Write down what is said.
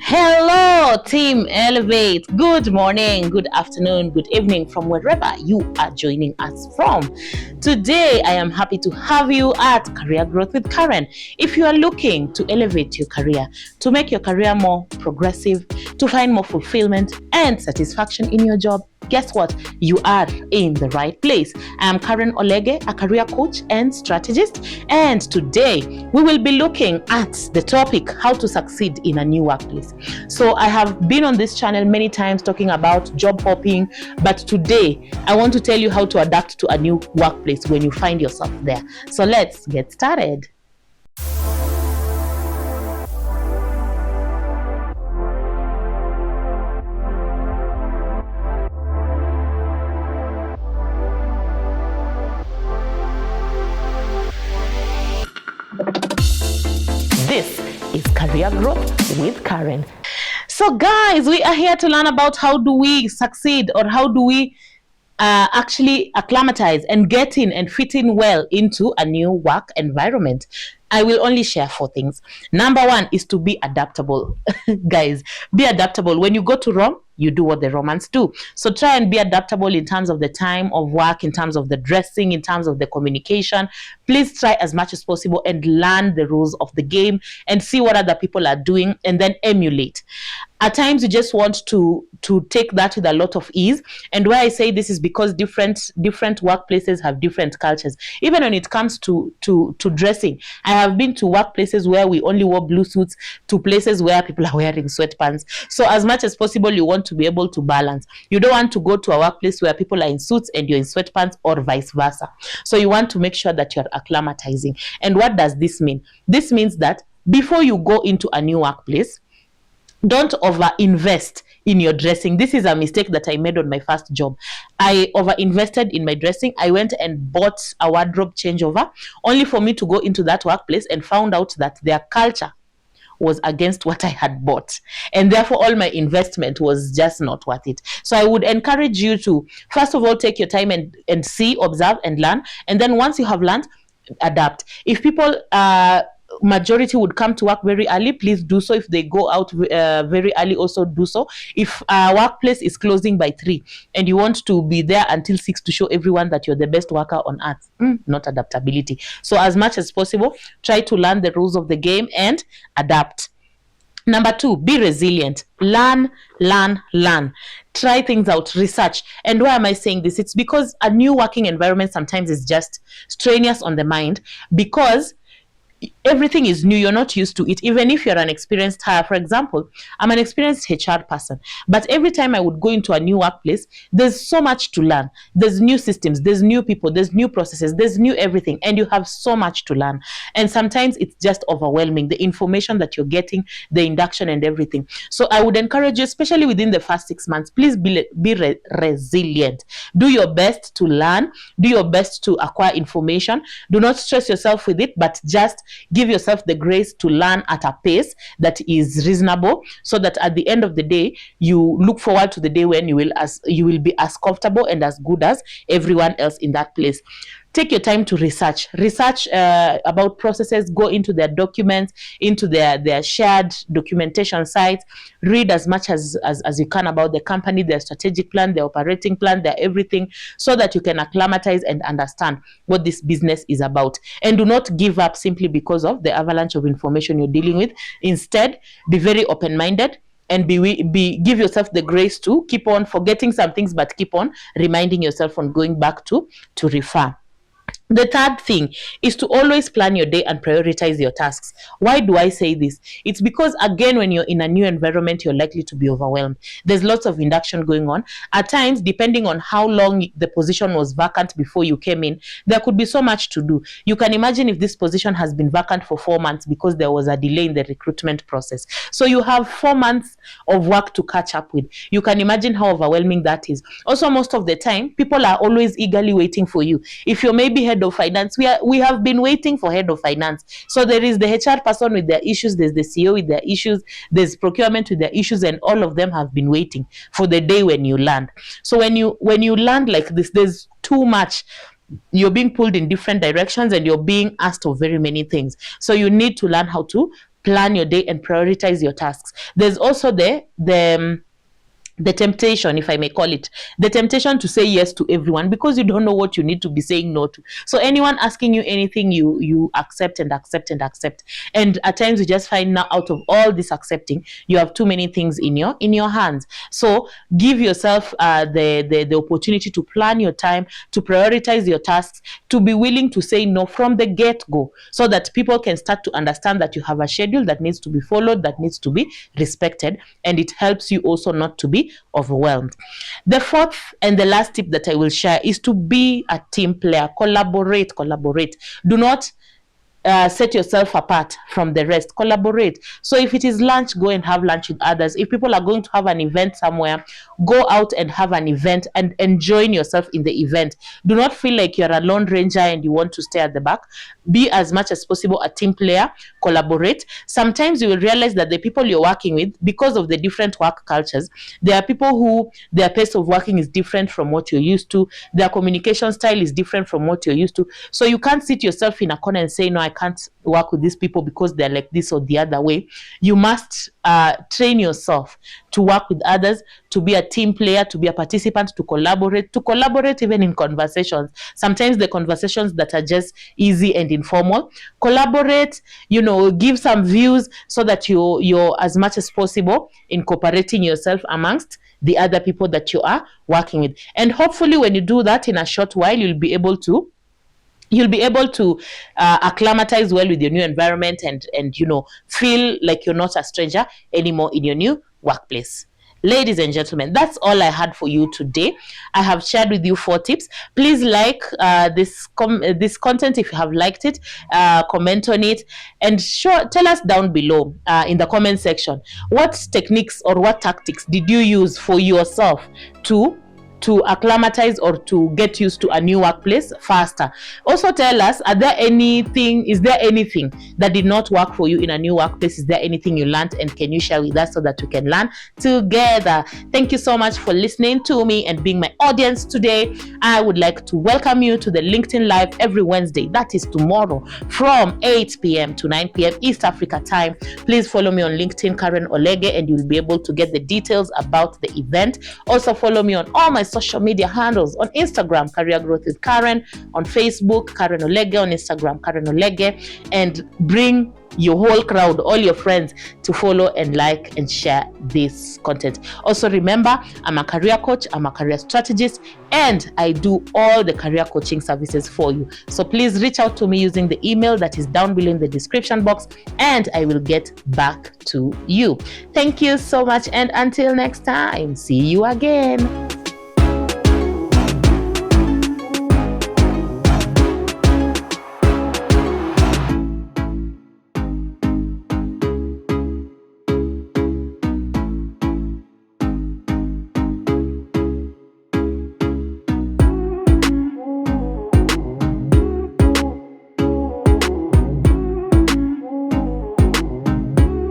Hello, Team Elevate. Good morning, good afternoon, good evening from wherever you are joining us from. Today, I am happy to have you at Career Growth with Karen. If you are looking to elevate your career, to make your career more progressive, to find more fulfillment and satisfaction in your job, guess what? You are in the right place. I am Karen Olege, a career coach and strategist, and today we will be looking at the topic, how to succeed in a new workplace. So I have been on this channel many times talking about job hopping, but today I want to tell you how to adapt to a new workplace when you find yourself there. So let's get started. This is Career Growth with Karen. So guys, we are here to learn about how do we succeed, or how do we actually acclimatize and get in and fit in well into a new work environment. I will only share 4 things. Number 1 is to be adaptable. Guys, be adaptable. When you go to Rome, you do what the Romans do. So try and be adaptable in terms of the time of work, in terms of the dressing, in terms of the communication. Please try as much as possible and learn the rules of the game and see what other people are doing and then emulate. At times you just want to take that with a lot of ease. And why I say this is because different workplaces have different cultures. Even when it comes to dressing, I have been to workplaces where we only wore blue suits, to places where people are wearing sweatpants. So as much as possible, you want to be able to balance. You don't want to go to a workplace where people are in suits and you're in sweatpants, or vice versa. So you want to make sure that you're acclimatizing. And what does this mean? This means that before you go into a new workplace, don't over-invest in your dressing. This is a mistake that I made on my first job. I over-invested in my dressing. I went and bought a wardrobe changeover, only for me to go into that workplace and found out that their culture was against what I had bought. And therefore, all my investment was just not worth it. So I would encourage you to, first of all, take your time and see, observe, and learn. And then once you have learned, adapt. If people majority would come to work very early, please do so. If they go out very early, also do so. If a workplace is closing by 3 and you want to be there until 6 to show everyone that you're the best worker on earth, not adaptability. So as much as possible, try to learn the rules of the game and adapt. Number 2, be resilient. Learn. Try things out, research. And why am I saying this? It's because a new working environment sometimes is just strenuous on the mind, because everything is new. You're not used to it. Even if you're an experienced hire, for example, I'm an experienced HR person, but every time I would go into a new workplace, there's so much to learn. There's new systems, there's new people, there's new processes, there's new everything, and you have so much to learn. And sometimes it's just overwhelming, the information that you're getting, the induction and everything. So I would encourage you, especially within the first 6 months, please be resilient. Do your best to learn, do your best to acquire information. Do not stress yourself with it, but just give yourself the grace to learn at a pace that is reasonable, so that at the end of the day, you look forward to the day when you will be as comfortable and as good as everyone else in that place. Take your time to research about processes. Go into their documents, into their shared documentation sites. Read as much as you can about the company, their strategic plan, their operating plan, their everything, so that you can acclimatize and understand what this business is about. And do not give up simply because of the avalanche of information you're dealing with. Instead, be very open-minded and give yourself the grace to keep on forgetting some things, but keep on reminding yourself on going back to refer. The third thing is to always plan your day and prioritize your tasks. Why do I say this? It's because, again, when you're in a new environment, you're likely to be overwhelmed. There's lots of induction going on. At times, depending on how long the position was vacant before you came in, there could be so much to do. You can imagine if this position has been vacant for 4 months because there was a delay in the recruitment process. So you have 4 months of work to catch up with. You can imagine how overwhelming that is. Also, most of the time, people are always eagerly waiting for you. If you're maybe head of finance, we have been waiting for head of finance. So there is the HR person with their issues, there's the CEO with their issues, there's procurement with their issues, and all of them have been waiting for the day when you land. So when you land like this, there's too much. You're being pulled in different directions and you're being asked of very many things. So you need to learn how to plan your day and prioritize your tasks. There's also the temptation, if I may call it, the temptation to say yes to everyone because you don't know what you need to be saying no to. So anyone asking you anything, you accept and accept and accept. And at times you just find now out of all this accepting, you have too many things in your hands. So give yourself the opportunity to plan your time, to prioritize your tasks, to be willing to say no from the get-go, so that people can start to understand that you have a schedule that needs to be followed, that needs to be respected, and it helps you also not to be overwhelmed. The fourth and the last tip that I will share is to be a team player. Collaborate. Do not set yourself apart from the rest. Collaborate. So if it is lunch, go and have lunch with others. If people are going to have an event somewhere, go out and have an event and join yourself in the event. Do not feel like you're a lone ranger and you want to stay at the back. Be as much as possible a team player. Collaborate. Sometimes you will realize that the people you're working with, because of the different work cultures, there are people who their pace of working is different from what you're used to. Their communication style is different from what you're used to. So you can't sit yourself in a corner and say, no, I can't work with these people because they're like this or the other way. You must train yourself to work with others, to be a team player, to be a participant, to collaborate even in conversations. Sometimes the conversations that are just easy and informal. Collaborate, give some views so that you're as much as possible incorporating yourself amongst the other people that you are working with. And hopefully when you do that in a short while, you'll be able to acclimatize well with your new environment and feel like you're not a stranger anymore in your new workplace. Ladies and gentlemen, that's all I had for you today. I have shared with you 4 tips. Please like this content if you have liked it. Comment on it and tell us down below in the comment section what techniques or what tactics did you use for yourself to acclimatize or to get used to a new workplace faster. Also tell us, is there anything that did not work for you in a new workplace? Is there anything you learned, and can you share with us so that we can learn together? Thank you so much for listening to me and being my audience today. I would like to welcome you to the LinkedIn Live every Wednesday. That is tomorrow from 8 p.m. to 9 p.m. East Africa time. Please follow me on LinkedIn, Karen Olege, and you'll be able to get the details about the event. Also follow me on all my social media handles. On Instagram, Career Growth with Karen. On Facebook, Karen Olege. On Instagram, Karen Olege. And bring your whole crowd, all your friends, to follow and like and share this content. Also remember, I'm a career coach, I'm a career strategist, and I do all the career coaching services for you. So please reach out to me using the email that is down below in the description box, and I will get back to you. Thank you so much, and until next time, see you again.